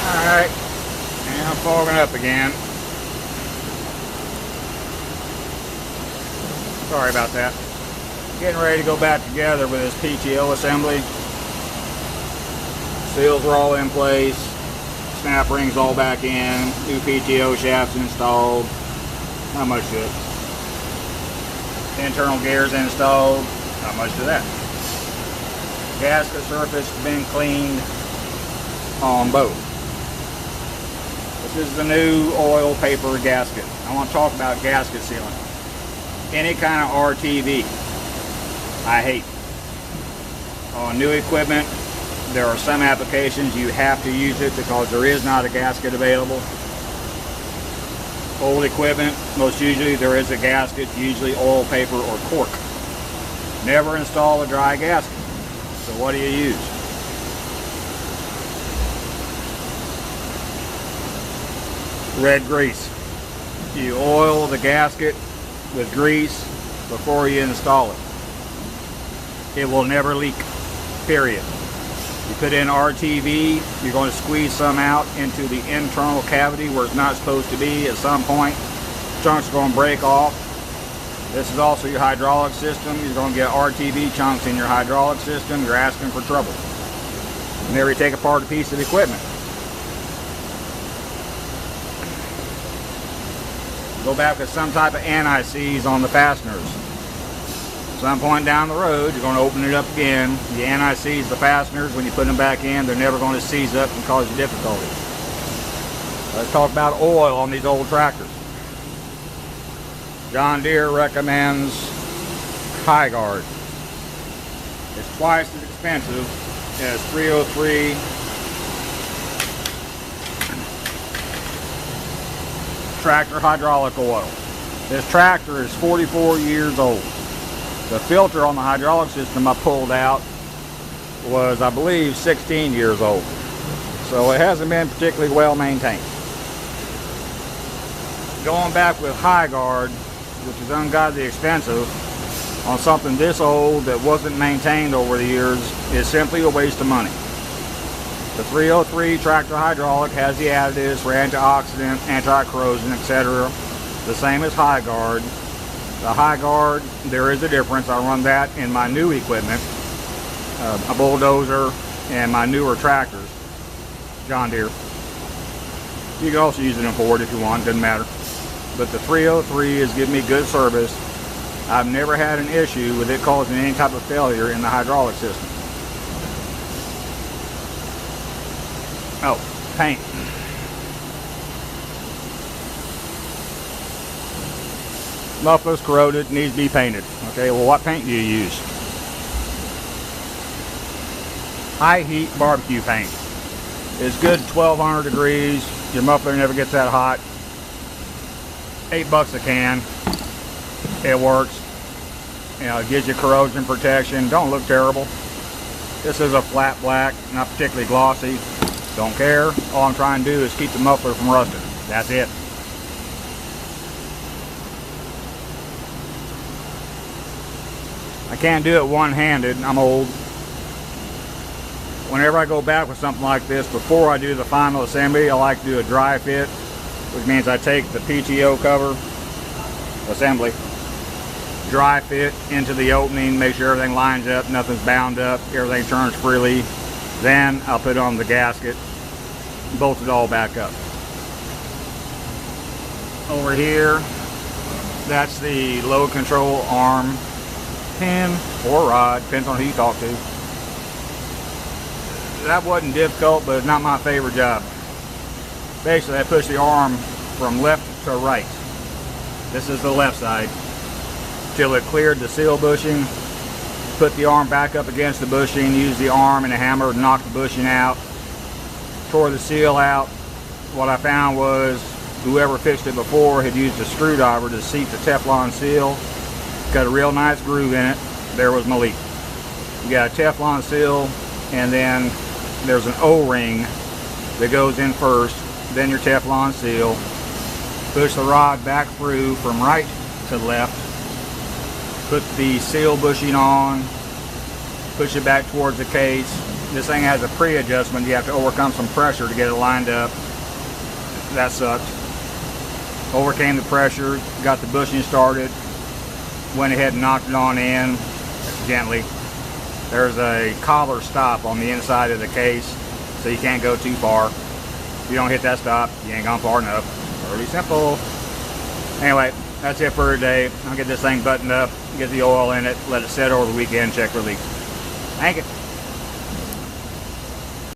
Alright, and I'm fogging up again. Sorry about that. Getting ready to go back together with this PTO assembly. Seals are all in place. Snap rings all back in. New PTO shafts installed. Not much to it. Internal gears installed. Not much to that. Gasket surface been cleaned on both. This is the new oil paper gasket. I want to talk about gasket sealing. Any kind of RTV, I hate. On new equipment, there are some applications you have to use it because there is not a gasket available. Old equipment, most usually there is a gasket, usually oil, paper, or cork. Never install a dry gasket. So what do you use? Red grease. You oil the gasket with grease before you install it. It will never leak, period. You put in RTV, you're going to squeeze some out into the internal cavity where it's not supposed to be at some point. Chunks are going to break off. This is also your hydraulic system. You're going to get RTV chunks in your hydraulic system. You're asking for trouble. Whenever you take apart a piece of equipment, go back with some type of anti-seize on the fasteners. Some point down the road, you're going to open it up again. You anti-seize the fasteners. When you put them back in, they're never going to seize up and cause you difficulty. Let's talk about oil on these old tractors. John Deere recommends High Guard. It's twice as expensive as 303 tractor hydraulic oil. This tractor is 44 years old. The filter on the hydraulic system I pulled out was, I believe, 16 years old. So it hasn't been particularly well maintained. Going back with High Guard, which is ungodly expensive, on something this old that wasn't maintained over the years is simply a waste of money. The 303 tractor hydraulic has the additives for antioxidant, anti-corrosion, etc. The same as High Guard. The High Guard, there is a difference. I run that in my new equipment, a bulldozer and my newer tractors, John Deere. You can also use it in Ford if you want, doesn't matter. But the 303 is giving me good service. I've never had an issue with it causing any type of failure in the hydraulic system. Oh, paint. Muffler's corroded, needs to be painted. Okay, well, what paint do you use? High heat barbecue paint. It's good 1200 degrees. Your muffler never gets that hot. $8 a can. It works. You know, it gives you corrosion protection. Don't look terrible. This is a flat black, not particularly glossy. Don't care. All I'm trying to do is keep the muffler from rusting. That's it. I can't do it one-handed. I'm old. Whenever I go back with something like this, before I do the final assembly, I like to do a dry fit, which means I take the PTO cover assembly, dry fit into the opening, make sure everything lines up, nothing's bound up, everything turns freely. Then I'll put on the gasket, bolt it all back up. Over here, that's the load control arm pin or rod, depends on who you talk to. That wasn't difficult, but it's not my favorite job. Basically, I push the arm from left to right. This is the left side. Till it cleared the seal bushing. Put the arm back up against the bushing, use the arm and a hammer to knock the bushing out. Tore the seal out. What I found was whoever fixed it before had used a screwdriver to seat the Teflon seal. Got a real nice groove in it. There was my leak. You got a Teflon seal, and then there's an O-ring that goes in first, then your Teflon seal. Push the rod back through from right to left. Put the seal bushing on. Push it back towards the case. This thing has a pre-adjustment. You have to overcome some pressure to get it lined up. That sucked. Overcame the pressure, got the bushing started, went ahead and knocked it on in gently. There's a collar stop on the inside of the case, so you can't go too far. If you don't hit that stop, you ain't gone far enough. Pretty simple. Anyway, that's it for today. I'll get this thing buttoned up, get the oil in it, let it set over the weekend, check for leaks. Thank you.